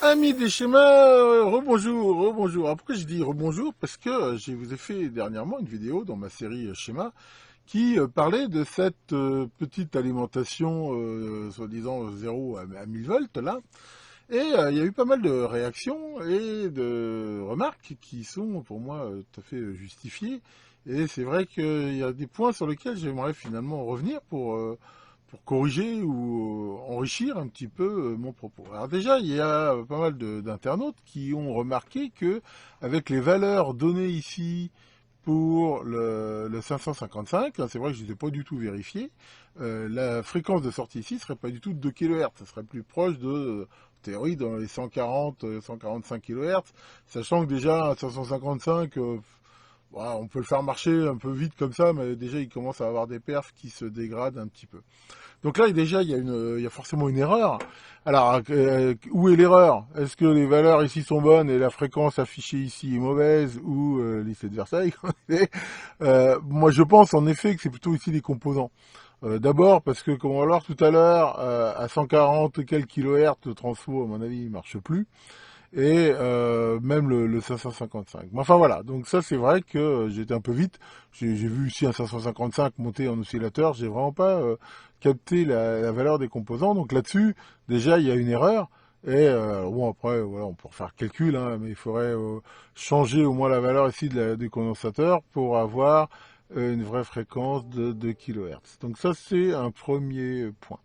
Amis des schémas, rebonjour, rebonjour. Après, je dis rebonjour parce que je vous ai fait dernièrement une vidéo dans ma série schéma qui parlait de cette petite alimentation soi-disant 0 à 1000 volts là. Et il y a eu pas mal de réactions et de remarques qui sont pour moi tout à fait justifiées. Et c'est vrai qu'il y a des points sur lesquels j'aimerais finalement revenir pour corriger ou enrichir un petit peu mon propos. Alors déjà, il y a pas mal d'internautes qui ont remarqué que avec les valeurs données ici pour le 555, c'est vrai que je ne les ai pas du tout vérifiées, la fréquence de sortie ici serait pas du tout de 2 kHz, ça serait plus proche de, en théorie, dans les 140, 145 kHz, sachant que déjà à 555, voilà, on peut le faire marcher un peu vite comme ça, mais déjà il commence à avoir des perfs qui se dégradent un petit peu. Donc là, déjà, il y a forcément une erreur. Alors, où est l'erreur? Est-ce que les valeurs ici sont bonnes et la fréquence affichée ici est mauvaise ou lycée de Versailles? Moi, je pense en effet que c'est plutôt ici les composants. D'abord parce que, comme on va voir tout à l'heure, à 140 et quelques kHz, le transfo, à mon avis, il marche plus et même le 555. Mais enfin voilà, donc ça c'est vrai que j'étais un peu vite. J'ai vu ici un 555 monter en oscillateur, j'ai vraiment pas capté la valeur des composants. Donc là-dessus, déjà il y a une erreur. Et bon après, voilà, on peut refaire le calcul, hein, mais il faudrait changer au moins la valeur ici du condensateur pour avoir une vraie fréquence de 2 kHz. Donc ça c'est un premier point.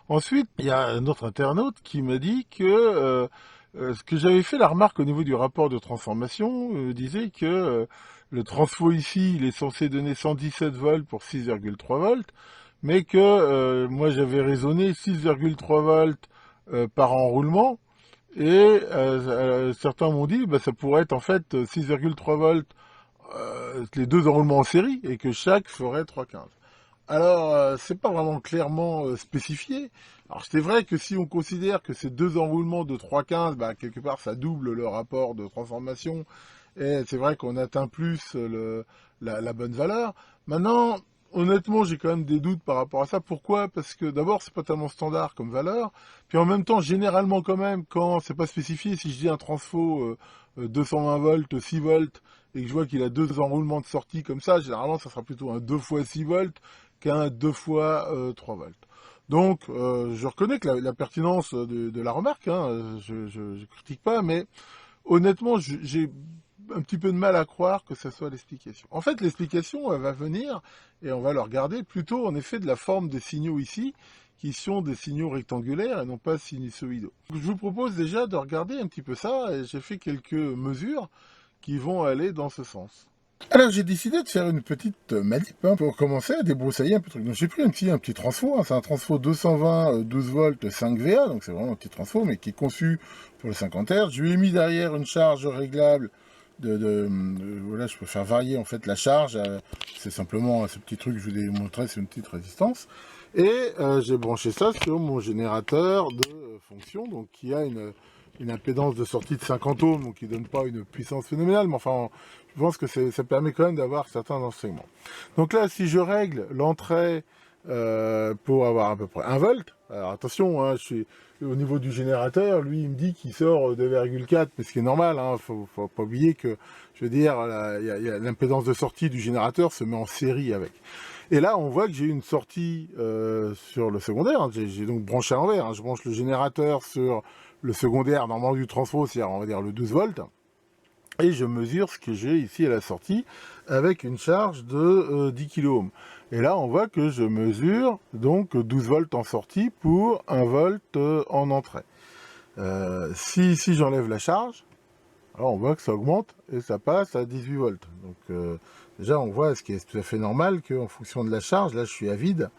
Ensuite, il y a un autre internaute qui m'a dit que ce que j'avais fait la remarque au niveau du rapport de transformation disait que le transfo ici, il est censé donner 117 volts pour 6,3 volts, mais que moi j'avais raisonné 6,3 volts par enroulement, et certains m'ont dit bah, ça pourrait être en fait 6,3 volts les deux enroulements en série, et que chaque ferait 3,15. Alors, c'est pas vraiment clairement spécifié. Alors, c'est vrai que si on considère que ces deux enroulements de 3,15, bah, quelque part, ça double le rapport de transformation, et c'est vrai qu'on atteint plus la bonne valeur. Maintenant, honnêtement, j'ai quand même des doutes par rapport à ça. Pourquoi? Parce que d'abord, c'est pas tellement standard comme valeur. Puis en même temps, généralement quand même, quand c'est pas spécifié, si je dis un transfo 220 volts, 6 volts, et que je vois qu'il a deux enroulements de sortie comme ça, généralement, ça sera plutôt un 2 fois 6 volts qu'un 2 fois 3 volts. Donc, je reconnais que la pertinence de la remarque, hein, je critique pas, mais honnêtement, j'ai un petit peu de mal à croire que ce soit l'explication. En fait, l'explication, elle va venir, et on va le regarder plutôt en effet de la forme des signaux ici, qui sont des signaux rectangulaires et non pas sinusoïdaux. Je vous propose déjà de regarder un petit peu ça, et j'ai fait quelques mesures qui vont aller dans ce sens. Alors j'ai décidé de faire une petite manip hein, pour commencer à débroussailler un peu le truc. Donc j'ai pris un petit transfo, hein, c'est un transfo 220 12 volts 5 VA, donc c'est vraiment un petit transfo, mais qui est conçu pour le 50 Hz. Je lui ai mis derrière une charge réglable voilà, je peux faire varier en fait la charge. C'est simplement ce petit truc que je vous ai montré, c'est une petite résistance. Et j'ai branché ça sur mon générateur de fonction, donc qui a une impédance de sortie de 50 ohms, donc qui donne pas une puissance phénoménale, mais enfin, je pense que ça permet quand même d'avoir certains enseignements. Donc là, si je règle l'entrée pour avoir à peu près 1 volt, alors attention, hein, je suis au niveau du générateur, lui il me dit qu'il sort 2,4, mais ce qui est normal, hein, faut pas oublier que, je veux dire, l'impédance de sortie du générateur se met en série avec. Et là, on voit que j'ai une sortie sur le secondaire, hein, j'ai donc branché à l'envers, hein, je branche le générateur sur le secondaire normalement du transfo, c'est-à-dire on va dire le 12 volts, et je mesure ce que j'ai ici à la sortie avec une charge de 10 kΩ. Et là, on voit que je mesure donc 12 volts en sortie pour 1 volt en entrée. Si ici j'enlève la charge, alors on voit que ça augmente et ça passe à 18 volts. Donc déjà, on voit ce qui est tout à fait normal qu'en fonction de la charge, là je suis à vide,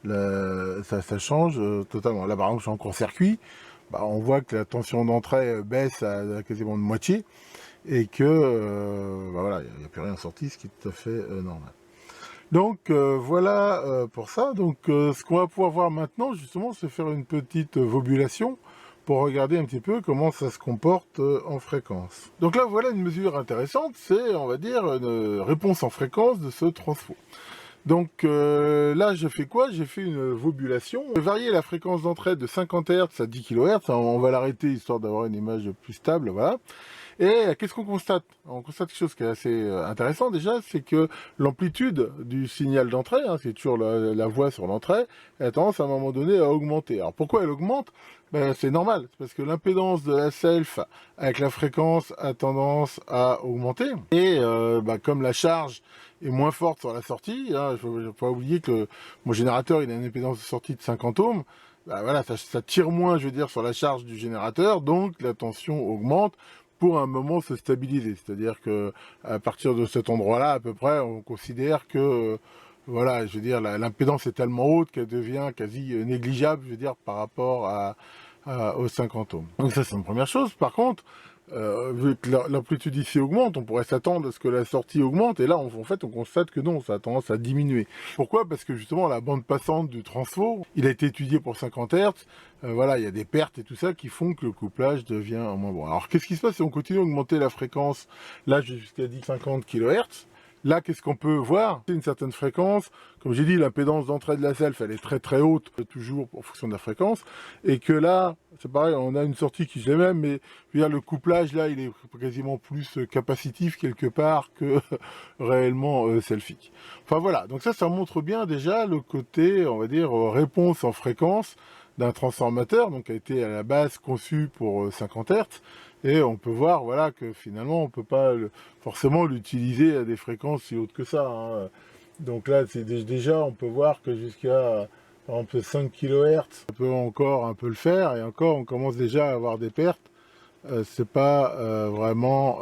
ça change totalement. Là par exemple, je suis en court-circuit, bah, on voit que la tension d'entrée baisse à quasiment de moitié et que bah voilà, il n'y a plus rien sorti, ce qui est tout à fait normal. Donc voilà pour ça. Donc ce qu'on va pouvoir voir maintenant, justement, c'est faire une petite vobulation pour regarder un petit peu comment ça se comporte en fréquence. Donc là, voilà une mesure intéressante, c'est, on va dire, une réponse en fréquence de ce transfo. Donc là, je fais quoi? J'ai fait une vobulation. Je vais varier la fréquence d'entrée de 50 Hz à 10 kHz. On va l'arrêter histoire d'avoir une image plus stable, voilà. Et qu'est-ce qu'on constate? On constate quelque chose qui est assez intéressant déjà, c'est que l'amplitude du signal d'entrée, hein, c'est toujours la voix sur l'entrée, elle a tendance à un moment donné à augmenter. Alors pourquoi elle augmente? Ben, c'est normal, c'est parce que l'impédance de la self avec la fréquence a tendance à augmenter. Et comme la charge est moins forte sur la sortie, hein, il ne faut pas oublier que mon générateur il a une impédance de sortie de 50 ohms, ben voilà, ça tire moins, je veux dire, sur la charge du générateur, donc la tension augmente pour un moment se stabiliser. C'est-à-dire que à partir de cet endroit-là, à peu près, on considère que voilà, je veux dire, l'impédance est tellement haute qu'elle devient quasi négligeable, je veux dire, par rapport aux 50 ohms. Donc ça, c'est une première chose. Par contre, vu que l'amplitude ici augmente, on pourrait s'attendre à ce que la sortie augmente, et là, en fait, on constate que non, ça a tendance à diminuer. Pourquoi? Parce que justement, la bande passante du transfo, il a été étudié pour 50 Hz, voilà, il y a des pertes et tout ça qui font que le couplage devient moins bon. Alors, qu'est-ce qui se passe si on continue à augmenter la fréquence, là, jusqu'à 50 kHz? Là, qu'est-ce qu'on peut voir? C'est une certaine fréquence. Comme j'ai dit, l'impédance d'entrée de la self, elle est très très haute, toujours en fonction de la fréquence. Et que là, c'est pareil, on a une sortie qui est la même, mais je veux dire, le couplage, là, il est quasiment plus capacitif quelque part que réellement selfique. Enfin voilà, donc ça montre bien déjà le côté, on va dire, réponse en fréquence d'un transformateur, donc qui a été à la base conçu pour 50 Hz. Et on peut voir, voilà, que finalement, on ne peut pas forcément l'utiliser à des fréquences si hautes que ça, hein. Donc là, c'est déjà, on peut voir que jusqu'à, par exemple, 5 kHz, on peut encore un peu le faire, et encore, on commence déjà à avoir des pertes. C'est pas vraiment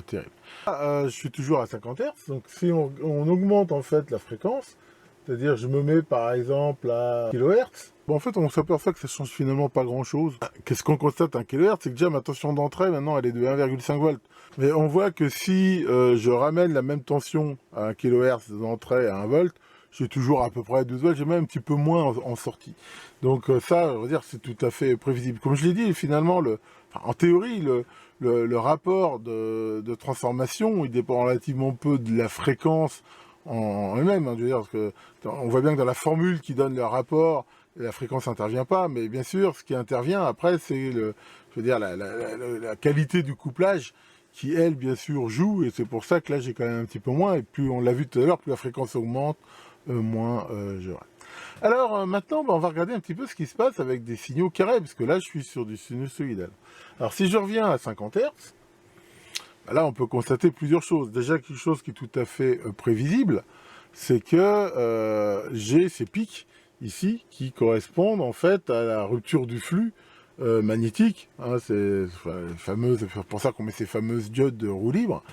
terrible. Je suis toujours à 50 Hz, donc si on augmente en fait la fréquence, c'est-à-dire je me mets par exemple à kHz, bon, en fait on s'aperçoit que ça change finalement pas grand-chose. Qu'est-ce qu'on constate à 1 kHz? C'est que déjà ma tension d'entrée maintenant elle est de 1,5 volts. Mais on voit que si je ramène la même tension à 1 kHz d'entrée à 1 volt, j'ai toujours à peu près 12 volts, j'ai même un petit peu moins en sortie. Donc ça, je veux dire, c'est tout à fait prévisible. Comme je l'ai dit, finalement, en théorie, le rapport de transformation, il dépend relativement peu de la fréquence en elle-même, hein, je veux dire, parce que on voit bien que dans la formule qui donne le rapport, la fréquence n'intervient pas, mais bien sûr, ce qui intervient après, c'est je veux dire, la qualité du couplage qui, elle, bien sûr, joue, et c'est pour ça que là, j'ai quand même un petit peu moins, et plus, on l'a vu tout à l'heure, plus la fréquence augmente, moins j'aurai. Alors maintenant, on va regarder un petit peu ce qui se passe avec des signaux carrés, parce que là, je suis sur du sinusoïdal. Alors si je reviens à 50 Hz, là, on peut constater plusieurs choses. Déjà, quelque chose qui est tout à fait prévisible, c'est que j'ai ces pics ici qui correspondent en fait à la rupture du flux magnétique. Hein, c'est pour ça qu'on met ces fameuses diodes de roue libre,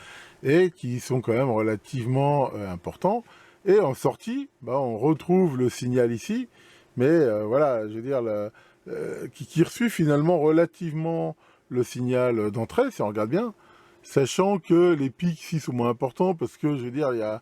et qui sont quand même relativement importants. Et en sortie, on retrouve le signal ici, mais voilà, je veux dire, qui suit finalement relativement le signal d'entrée, si on regarde bien, sachant que les pics ici sont moins importants, parce que, je veux dire, il y a,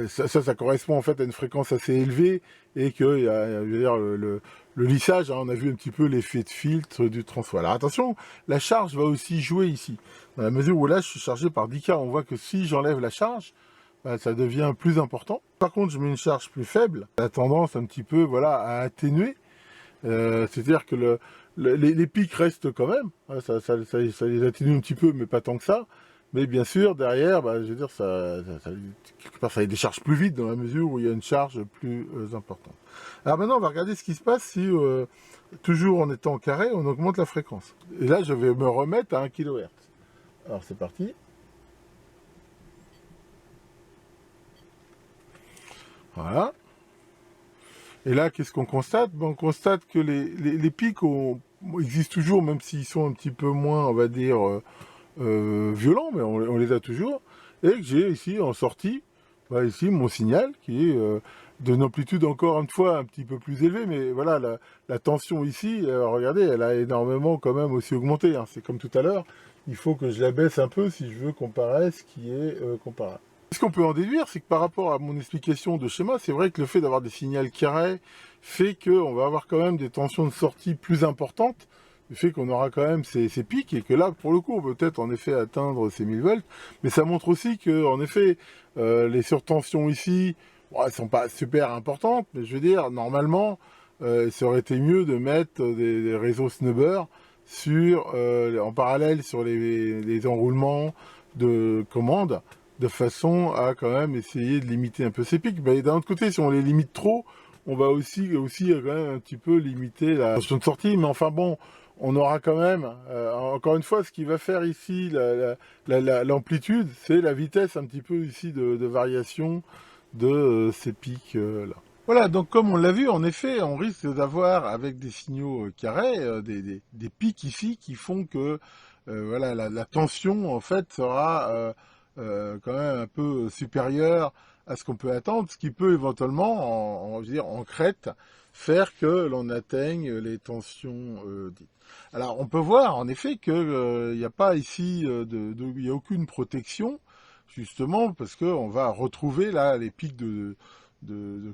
ça correspond en fait à une fréquence assez élevée, et que, je veux dire, le lissage, hein, on a vu un petit peu l'effet de filtre du transfo. Alors attention, la charge va aussi jouer ici, dans la mesure où là, je suis chargé par 10K. On voit que si j'enlève la charge, ça devient plus important. Par contre, je mets une charge plus faible, ça a tendance un petit peu, voilà, à atténuer. C'est-à-dire que les pics restent quand même, hein, ça les atténue un petit peu, mais pas tant que ça. Mais bien sûr, derrière, je veux dire, quelque part, ça les décharge plus vite dans la mesure où il y a une charge plus importante. Alors maintenant, on va regarder ce qui se passe si, toujours en étant carré, on augmente la fréquence. Et là, je vais me remettre à 1 kHz. Alors c'est parti. Voilà. Et là, qu'est-ce qu'on constate? On constate que les pics existent toujours, même s'ils sont un petit peu moins, on va dire, violents, mais on les a toujours. Et que j'ai ici, en sortie, ici, mon signal, qui est d'une amplitude encore une fois un petit peu plus élevée, mais voilà, la tension ici, regardez, elle a énormément quand même aussi augmenté, hein. C'est comme tout à l'heure, il faut que je la baisse un peu si je veux comparer ce qui est comparable. Ce qu'on peut en déduire, c'est que par rapport à mon explication de schéma, c'est vrai que le fait d'avoir des signaux carrés fait qu'on va avoir quand même des tensions de sortie plus importantes, le fait qu'on aura quand même ces pics, et que là, pour le coup, on peut peut-être en effet atteindre ces 1000 volts, mais ça montre aussi que, en effet, les surtensions ici Bon, elles sont pas super importantes, mais je veux dire, normalement, ça aurait été mieux de mettre des réseaux snubber en parallèle sur les enroulements de commandes, de façon à quand même essayer de limiter un peu ces pics. Mais d'un autre côté, si on les limite trop, on va aussi quand même un petit peu limiter la tension de sortie. Mais enfin bon, on aura quand même, encore une fois, ce qui va faire ici l'amplitude, c'est la vitesse un petit peu ici de variation de ces pics là. Voilà, donc comme on l'a vu, en effet, on risque d'avoir, avec des signaux carrés, des pics ici qui font que voilà, la tension, en fait, sera quand même un peu supérieure à ce qu'on peut attendre, ce qui peut éventuellement, je veux dire, en crête, faire que l'on atteigne les tensions dites. Alors, on peut voir, en effet, qu'il n'y a pas ici, il n'y a aucune protection, justement, parce qu'on va retrouver là les pics de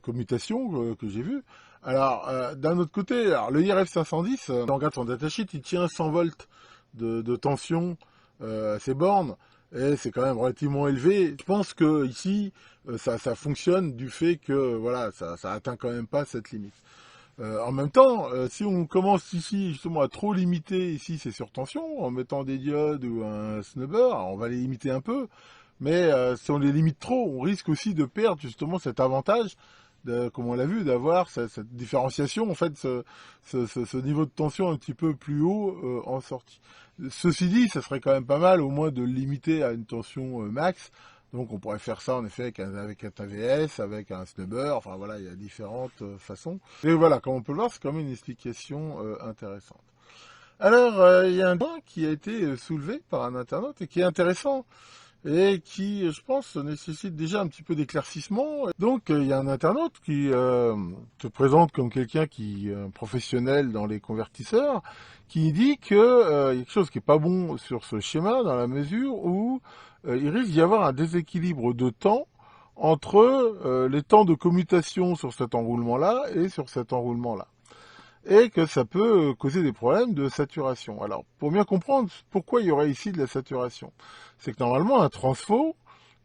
commutation que j'ai vus. Alors, d'un autre côté, alors, le IRF 510, on regarde son datasheet, il tient 100 volts de tension à ses bornes, et c'est quand même relativement élevé. Je pense que ici, ça fonctionne du fait que voilà, ça atteint quand même pas cette limite. En même temps, si on commence ici justement à trop limiter ici ces surtensions, en mettant des diodes ou un snubber, on va les limiter un peu, mais si on les limite trop, on risque aussi de perdre justement cet avantage, comme on l'a vu, d'avoir cette différenciation, en fait, ce niveau de tension un petit peu plus haut en sortie. Ceci dit, ça serait quand même pas mal au moins de le limiter à une tension max. Donc on pourrait faire ça en effet avec un AVS, avec un snubber, enfin voilà, il y a différentes façons. Et voilà, comme on peut le voir, c'est quand même une explication intéressante. Alors, il y a un point qui a été soulevé par un internaute et qui est intéressant et qui, je pense, nécessite déjà un petit peu d'éclaircissement. Donc, il y a un internaute qui se présente comme quelqu'un qui est un professionnel dans les convertisseurs, qui dit que il y a quelque chose qui est pas bon sur ce schéma dans la mesure où il risque d'y avoir un déséquilibre de temps entre les temps de commutation sur cet enroulement-là et sur cet enroulement-là, et que ça peut causer des problèmes de saturation. Alors, pour bien comprendre pourquoi il y aurait ici de la saturation, c'est que normalement, un transfo,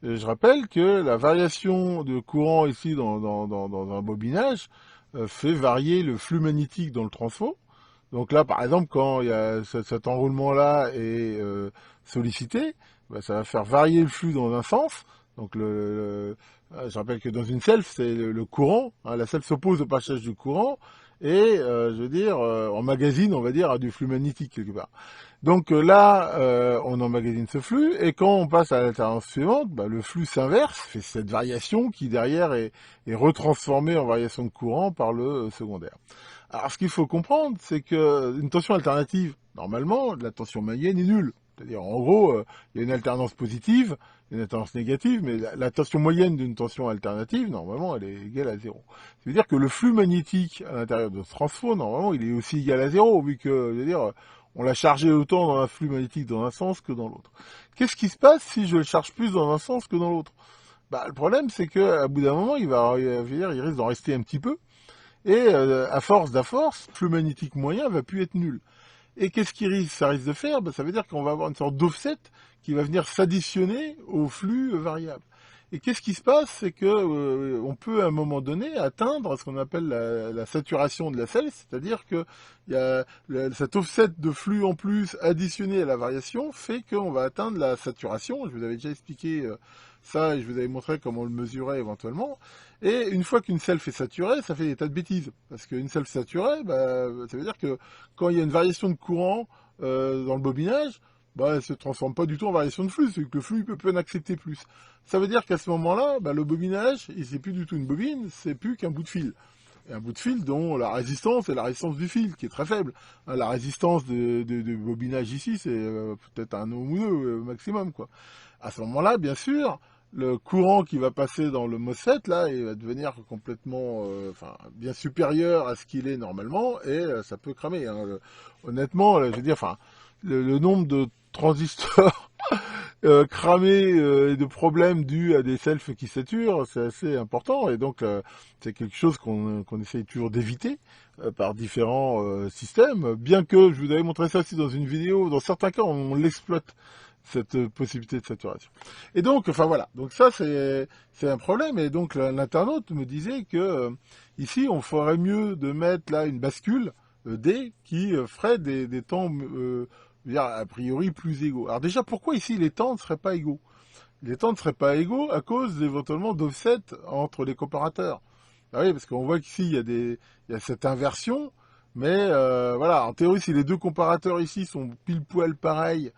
je rappelle que la variation de courant ici dans un bobinage fait varier le flux magnétique dans le transfo. Donc là, par exemple, quand il y a cet enroulement-là est sollicité, bah, ça va faire varier le flux dans un sens. Donc je rappelle que dans une self, c'est le courant. Hein, la self s'oppose au passage du courant et, je veux dire, emmagasine, on va dire, à du flux magnétique quelque part. Donc là, on emmagasine ce flux, et quand on passe à l'alternance suivante, bah, le flux s'inverse, fait cette variation qui derrière est retransformée en variation de courant par le secondaire. Alors ce qu'il faut comprendre, c'est que une tension alternative, normalement, la tension moyenne est nulle. C'est-à-dire, en gros, il y a une alternance positive, une alternance négative, mais la tension moyenne d'une tension alternative, normalement, elle est égale à zéro. Ça veut dire que le flux magnétique à l'intérieur de ce transfo, normalement, il est aussi égal à zéro, vu que, je veux dire, on l'a chargé autant dans un flux magnétique dans un sens que dans l'autre. Qu'est-ce qui se passe si je le charge plus dans un sens que dans l'autre? Bah, le problème, c'est qu'à bout d'un moment, il risque d'en rester un petit peu, et à force, le flux magnétique moyen va plus être nul. Et qu'est-ce ça risque de faire? Ben, ça veut dire qu'on va avoir une sorte d'offset qui va venir s'additionner au flux variable. Et qu'est-ce qui se passe? C'est que on peut à un moment donné atteindre ce qu'on appelle la saturation de la selle, c'est-à-dire que il y a cet offset de flux en plus additionné à la variation fait qu'on va atteindre la saturation. Je vous avais déjà expliqué ça et je vous avais montré comment on le mesurait éventuellement. Et une fois qu'une self est saturée, ça fait des tas de bêtises. Parce qu'une self saturée, bah, ça veut dire que quand il y a une variation de courant dans le bobinage, bah, elle ne se transforme pas du tout en variation de flux, c'est que le flux peut en accepter plus. Ça veut dire qu'à ce moment-là, bah, le bobinage, c'est plus du tout une bobine, c'est plus qu'un bout de fil. Et un bout de fil dont la résistance est la résistance du fil, qui est très faible. Hein, la résistance de bobinage ici, c'est peut-être 1 ohm ou 2 maximum, quoi. À ce moment-là, bien sûr, le courant qui va passer dans le MOSFET, là, il va devenir complètement, bien supérieur à ce qu'il est normalement, et ça peut cramer. Hein. Honnêtement, je veux dire, le nombre de transistors cramés et de problèmes dus à des selfs qui saturent, c'est assez important, et donc c'est quelque chose qu'on essaye toujours d'éviter par différents systèmes, bien que je vous avais montré ça aussi dans une vidéo, dans certains cas on l'exploite cette possibilité de saturation. Et donc, enfin voilà, donc ça c'est un problème. Et donc l'internaute me disait que ici on ferait mieux de mettre là une bascule D qui ferait des temps, je veux dire, a priori plus égaux. Alors déjà, pourquoi ici les temps ne seraient pas égaux? Les temps ne seraient pas égaux à cause éventuellement d'offset entre les comparateurs. Ah oui, parce qu'on voit qu'ici il y a cette inversion, mais voilà, en théorie, si les deux comparateurs ici sont pile poil pareils,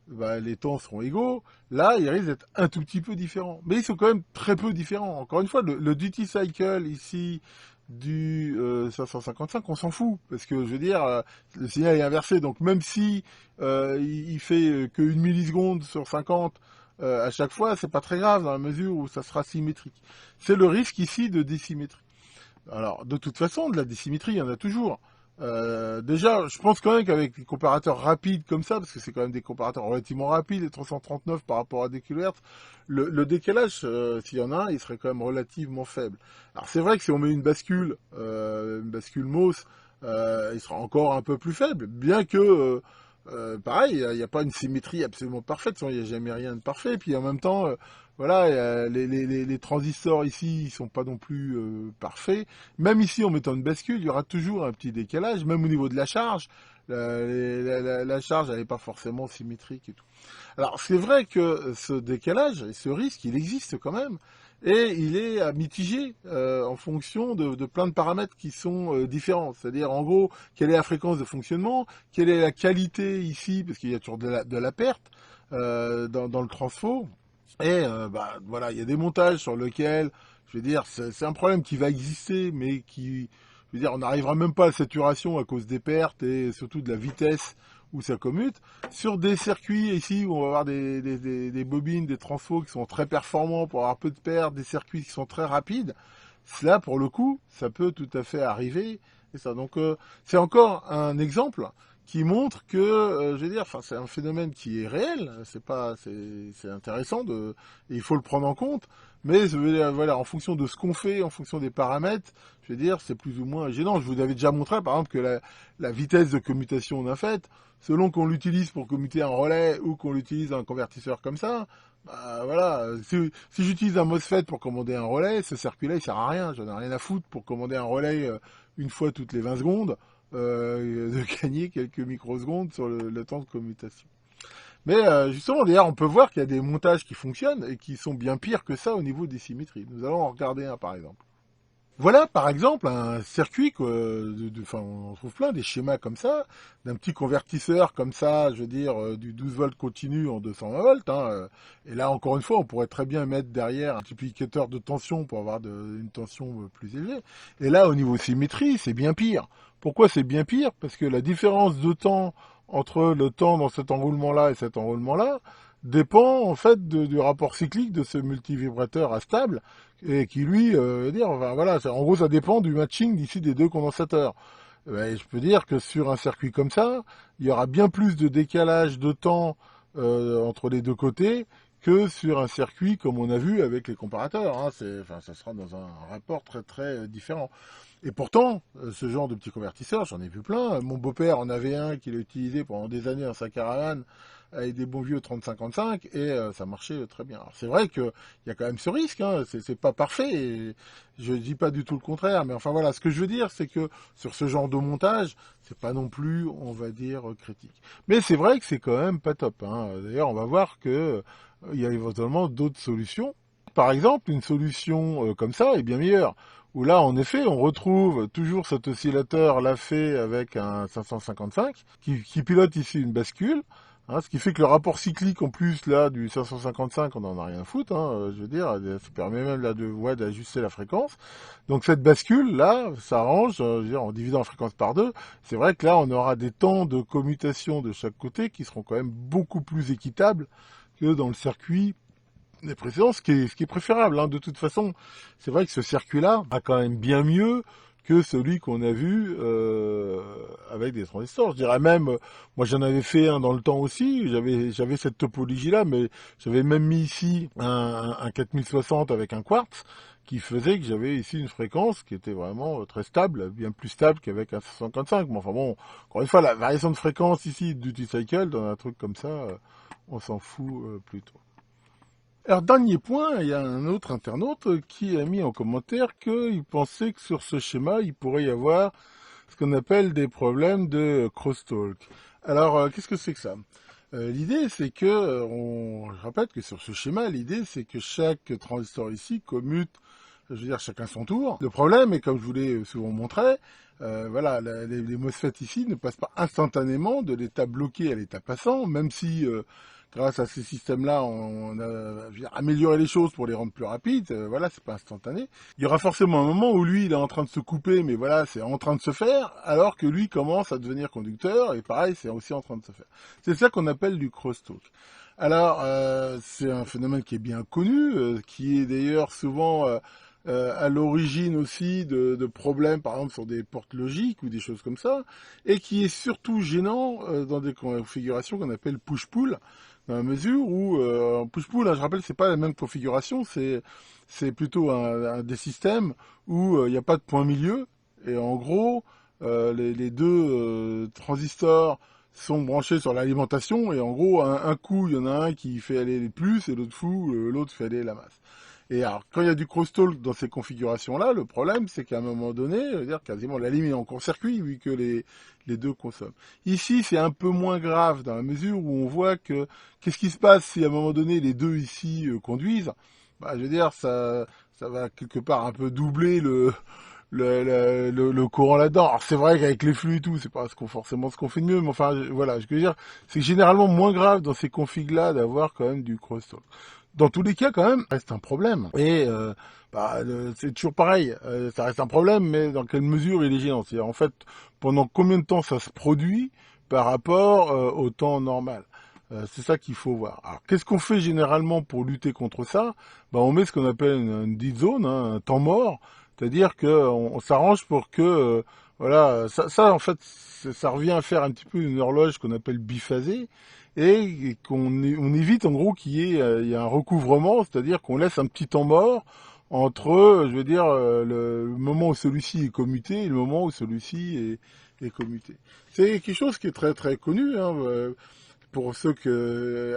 bah, les temps seront égaux. Là, ils risquent d'être un tout petit peu différents. Mais ils sont quand même très peu différents. Encore une fois, le duty cycle ici du 555, on s'en fout. Parce que, je veux dire, le signal est inversé. Donc, même si il fait que 1 milliseconde sur 50 à chaque fois, c'est pas très grave dans la mesure où ça sera symétrique. C'est le risque ici de désymétrie. Alors, de toute façon, de la désymétrie, il y en a toujours. Déjà, je pense quand même qu'avec des comparateurs rapides comme ça, parce que c'est quand même des comparateurs relativement rapides, les 339 par rapport à des kHz, le décalage, s'il y en a un, il serait quand même relativement faible. Alors c'est vrai que si on met une bascule MOS, il sera encore un peu plus faible, bien que, pareil, il n'y a pas une symétrie absolument parfaite, il n'y a jamais rien de parfait, puis en même temps, voilà, les transistors ici, ils sont pas non plus parfaits. Même ici, en mettant une bascule, il y aura toujours un petit décalage, même au niveau de la charge. La charge, elle n'est pas forcément symétrique et tout. Alors, c'est vrai que ce décalage, et ce risque, il existe quand même, et il est à mitiger en fonction de plein de paramètres qui sont différents. C'est-à-dire, en gros, quelle est la fréquence de fonctionnement, quelle est la qualité ici, parce qu'il y a toujours de la perte dans le transfo. Et bah, voilà, il y a des montages sur lesquels, je veux dire, c'est un problème qui va exister, mais qui, je veux dire, on n'arrivera même pas à la saturation à cause des pertes et surtout de la vitesse où ça commute. Sur des circuits ici où on va avoir des bobines, des transfos qui sont très performants pour avoir peu de pertes, des circuits qui sont très rapides, cela pour le coup, ça peut tout à fait arriver. Et ça, donc c'est encore un exemple qui montre que, je veux dire, enfin, c'est un phénomène qui est réel, c'est intéressant et il faut le prendre en compte, mais je veux dire, voilà, en fonction de ce qu'on fait, en fonction des paramètres, je veux dire, c'est plus ou moins gênant. Je vous avais déjà montré, par exemple, que la vitesse de commutation d'un fait, selon qu'on l'utilise pour commuter un relais ou qu'on l'utilise un convertisseur comme ça, bah, voilà, si j'utilise un MOSFET pour commander un relais, ce circuit-là, il sert à rien, j'en ai rien à foutre pour commander un relais une fois toutes les 20 secondes. De gagner quelques microsecondes sur le temps de commutation. Mais justement, d'ailleurs, on peut voir qu'il y a des montages qui fonctionnent et qui sont bien pires que ça au niveau des symétries. Nous allons en regarder un par exemple. Voilà, par exemple, un circuit, enfin, on trouve plein des schémas comme ça, d'un petit convertisseur comme ça, je veux dire, du 12 volts continu en 220 volts. Et là, encore une fois, on pourrait très bien mettre derrière un multiplicateur de tension pour avoir une tension plus élevée. Et là, au niveau symétrie, c'est bien pire. Pourquoi c'est bien pire? Parce que la différence de temps entre le temps dans cet enroulement-là et cet enroulement-là dépend en fait du rapport cyclique de ce multivibrateur instable et qui lui, dire, enfin, voilà, en gros ça dépend du matching d'ici des deux condensateurs. Ben, je peux dire que sur un circuit comme ça, il y aura bien plus de décalage de temps entre les deux côtés que sur un circuit comme on a vu avec les comparateurs. Enfin, ça sera dans un rapport très très différent. Et pourtant, ce genre de petit convertisseur, j'en ai vu plein. Mon beau-père en avait un qu'il a utilisé pendant des années dans sa caravane avec des bons vieux 3055 et ça marchait très bien. Alors c'est vrai qu'il y a quand même ce risque, c'est pas parfait. Et je dis pas du tout le contraire, mais enfin voilà, ce que je veux dire, c'est que sur ce genre de montage, c'est pas non plus, on va dire, critique. Mais c'est vrai que c'est quand même pas top. D'ailleurs, on va voir que il y a éventuellement d'autres solutions. Par exemple, une solution comme ça est bien meilleure. Où là, en effet, on retrouve toujours cet oscillateur là fait avec un 555 qui pilote ici une bascule. Ce qui fait que le rapport cyclique en plus là du 555, on n'en a rien à foutre. Je veux dire, ça permet même là d'ajuster la fréquence. Donc cette bascule là s'arrange, je veux dire, en divisant la fréquence par deux. C'est vrai que là, on aura des temps de commutation de chaque côté qui seront quand même beaucoup plus équitables que dans le circuit des précédents, ce qui est préférable. De toute façon, c'est vrai que ce circuit-là a quand même bien mieux que celui qu'on a vu avec des transistors. Je dirais même, moi j'en avais fait un dans le temps aussi, j'avais cette topologie-là, mais j'avais même mis ici un 4060 avec un quartz, qui faisait que j'avais ici une fréquence qui était vraiment très stable, bien plus stable qu'avec un 555. Mais enfin bon, encore une fois, la variation de fréquence ici du duty cycle dans un truc comme ça, on s'en fout plutôt. Alors, dernier point, il y a un autre internaute qui a mis en commentaire qu'il pensait que sur ce schéma, il pourrait y avoir ce qu'on appelle des problèmes de crosstalk. Alors, qu'est-ce que c'est que ça? L'idée, c'est que, je rappelle que sur ce schéma, l'idée, c'est que chaque transistor ici commute, je veux dire, chacun son tour. Le problème, et comme je vous l'ai souvent montré, voilà, les MOSFET ici ne passent pas instantanément de l'état bloqué à l'état passant, même si grâce à ces systèmes-là, on a je veux dire, amélioré les choses pour les rendre plus rapides. Voilà, c'est pas instantané. Il y aura forcément un moment où lui, il est en train de se couper, mais voilà, c'est en train de se faire, alors que lui commence à devenir conducteur, et pareil, c'est aussi en train de se faire. C'est ça qu'on appelle du crosstalk. Alors, c'est un phénomène qui est bien connu, qui est d'ailleurs souvent à l'origine aussi de problèmes, par exemple sur des portes logiques ou des choses comme ça, et qui est surtout gênant dans des configurations qu'on appelle push-pull, dans la mesure où push-pull, hein, je rappelle, c'est pas la même configuration, c'est plutôt des systèmes où il n'y a pas de point milieu, et en gros, les deux transistors sont branchés sur l'alimentation, et en gros, un coup, il y en a un qui fait aller les plus, et l'autre fait aller la masse. Et alors, quand il y a du crosstalk dans ces configurations-là, le problème, c'est qu'à un moment donné, je veux dire, quasiment la ligne est en court-circuit, vu que les deux consomment. Ici, c'est un peu moins grave, dans la mesure où on voit que, qu'est-ce qui se passe si à un moment donné, les deux ici conduisent? Bah, je veux dire, ça va quelque part un peu doubler le courant là-dedans. Alors c'est vrai qu'avec les flux et tout, c'est pas forcément ce qu'on fait de mieux, mais enfin voilà, ce que je veux dire, c'est généralement moins grave dans ces configs-là d'avoir quand même du crosstalk. Dans tous les cas, quand même, ça reste un problème. Et c'est toujours pareil, ça reste un problème, mais dans quelle mesure il est gênant? C'est-à-dire, en fait, pendant combien de temps ça se produit par rapport au temps normal? C'est ça qu'il faut voir. Alors, qu'est-ce qu'on fait généralement pour lutter contre ça? Ben, on met ce qu'on appelle une dead zone, hein, un temps mort, c'est-à-dire qu'on s'arrange pour que, voilà, ça en fait, ça revient à faire un petit peu une horloge qu'on appelle biphasée, et on évite en gros il y a un recouvrement, c'est-à-dire qu'on laisse un petit temps mort entre, je veux dire, le moment où celui-ci est commuté et le moment où celui-ci est commuté. C'est quelque chose qui est très très connu, hein, pour ceux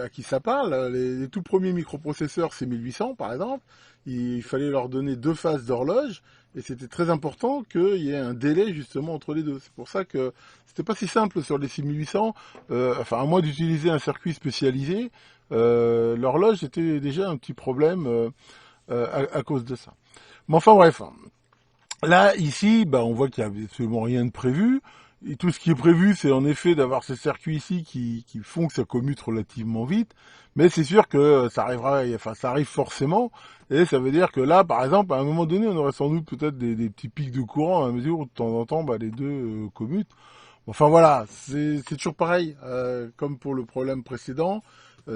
à qui ça parle. Les tout premiers microprocesseurs C1800 par exemple, il fallait leur donner deux phases d'horloge, et c'était très important qu'il y ait un délai justement entre les deux. C'est pour ça que c'était pas si simple sur les 6800, enfin à moins d'utiliser un circuit spécialisé, l'horloge était déjà un petit problème à cause de ça. Mais enfin bref, là ici, bah, on voit qu'il n'y a absolument rien de prévu. Et tout ce qui est prévu, c'est en effet d'avoir ces circuits ici qui font que ça commute relativement vite. Mais c'est sûr que ça arrivera, enfin ça arrive forcément. Et ça veut dire que là, par exemple, à un moment donné, on aurait sans doute peut-être des petits pics de courant à mesure où de temps en temps, bah, les deux commutent. Enfin voilà, c'est toujours pareil. Comme pour le problème précédent,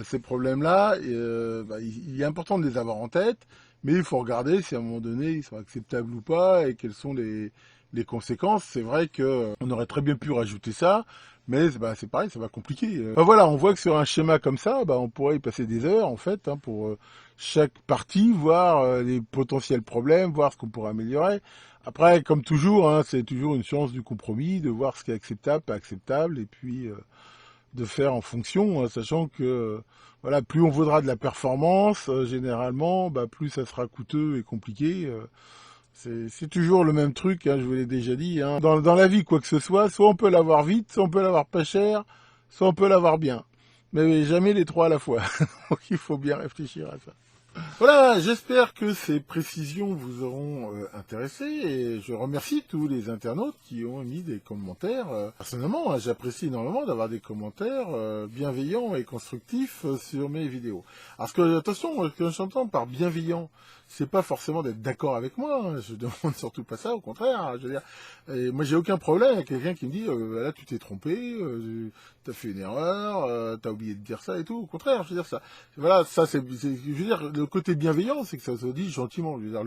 ces problèmes-là, bah, il est important de les avoir en tête. Mais il faut regarder si à un moment donné, ils sont acceptables ou pas et quelles sont les conséquences. C'est vrai que on aurait très bien pu rajouter ça, mais bah, c'est pareil, ça va compliquer. Bah, voilà, on voit que sur un schéma comme ça, bah, on pourrait y passer des heures en fait, hein, pour chaque partie, voir les potentiels problèmes, voir ce qu'on pourrait améliorer. Après, comme toujours, hein, c'est toujours une science du compromis, de voir ce qui est acceptable, pas acceptable, et puis de faire en fonction, hein, sachant que voilà, plus on vaudra de la performance, généralement, bah, plus ça sera coûteux et compliqué. C'est toujours le même truc, hein, je vous l'ai déjà dit. Hein. Dans la vie, quoi que ce soit on peut l'avoir vite, soit on peut l'avoir pas cher, soit on peut l'avoir bien. Mais jamais les trois à la fois. Donc il faut bien réfléchir à ça. Voilà, j'espère que ces précisions vous auront intéressé, et je remercie tous les internautes qui ont mis des commentaires. Personnellement, hein, j'apprécie énormément d'avoir des commentaires bienveillants et constructifs sur mes vidéos. Alors attention, ce que j'entends par bienveillant, c'est pas forcément d'être d'accord avec moi, hein, je demande surtout pas ça, au contraire, hein, je veux dire, et moi j'ai aucun problème avec quelqu'un qui me dit là tu t'es trompé, t'as fait une erreur, t'as oublié de dire ça et tout, au contraire, je veux dire ça. Voilà, ça je veux dire, le côté bienveillant, c'est que ça se dit gentiment. Je veux dire,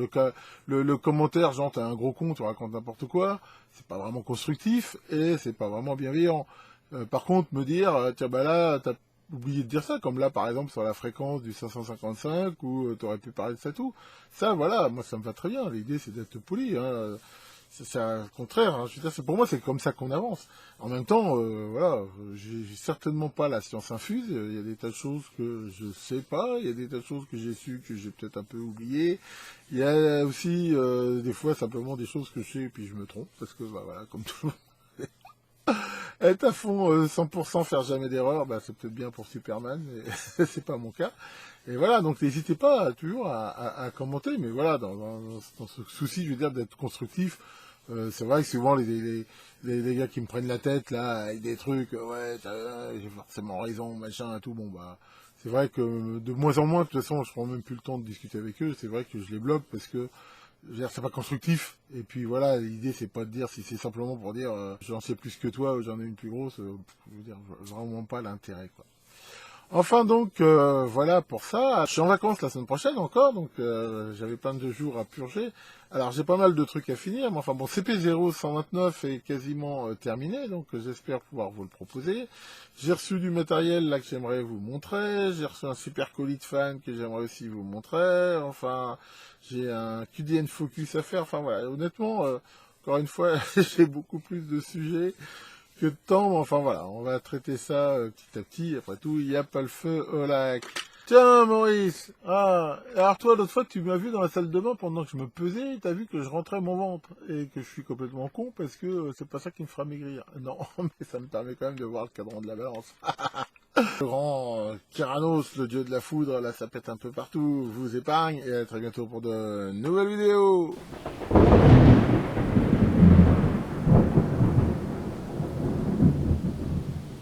le commentaire, genre t'es un gros con, tu racontes n'importe quoi, c'est pas vraiment constructif et c'est pas vraiment bienveillant. Par contre, me dire, tiens bah là, t'as oublié de dire ça, comme là par exemple sur la fréquence du 555 où t'aurais pu parler de ça tout. Ça, voilà, moi ça me va très bien. L'idée c'est d'être poli. Hein. c'est au contraire, hein, je veux dire, pour moi, c'est comme ça qu'on avance. En même temps, voilà, j'ai certainement pas la science infuse. Il y a des tas de choses que je sais pas. Il y a des tas de choses que j'ai su que j'ai peut-être un peu oublié. Il y a aussi des fois simplement des choses que je sais et puis je me trompe parce que bah, voilà, comme tout le monde. Être à fond 100% faire jamais d'erreur, bah, c'est peut-être bien pour Superman, mais c'est pas mon cas. Et voilà, donc n'hésitez pas toujours à commenter, mais voilà, dans ce souci, je veux dire, d'être constructif, c'est vrai que souvent les gars qui me prennent la tête là, avec des trucs, ouais, j'ai forcément raison, machin et tout, bon bah, c'est vrai que de moins en moins, de toute façon, je prends même plus le temps de discuter avec eux, c'est vrai que je les bloque parce que je veux dire, c'est pas constructif. Et puis voilà, l'idée c'est pas de dire si c'est simplement pour dire j'en sais plus que toi ou j'en ai une plus grosse, je veux dire, vraiment pas l'intérêt quoi. Enfin donc voilà pour ça. Je suis en vacances la semaine prochaine encore, donc j'avais plein de jours à purger. Alors j'ai pas mal de trucs à finir, mais enfin bon, CP0 129 est quasiment terminé, donc j'espère pouvoir vous le proposer. J'ai reçu du matériel là que j'aimerais vous montrer, j'ai reçu un super colis de fan que j'aimerais aussi vous montrer, enfin j'ai un QDN Focus à faire, enfin voilà, honnêtement, encore une fois, j'ai beaucoup plus de sujets que de temps, mais enfin voilà, on va traiter ça petit à petit, après tout, il n'y a pas le feu au lac. Tiens Maurice, ah, alors toi l'autre fois tu m'as vu dans la salle de bain pendant que je me pesais, t'as vu que je rentrais mon ventre, et que je suis complètement con parce que c'est pas ça qui me fera maigrir. Non, mais ça me permet quand même de voir le cadran de la balance. Le grand Tyrannos, le dieu de la foudre, là ça pète un peu partout, je vous épargne, et à très bientôt pour de nouvelles vidéos.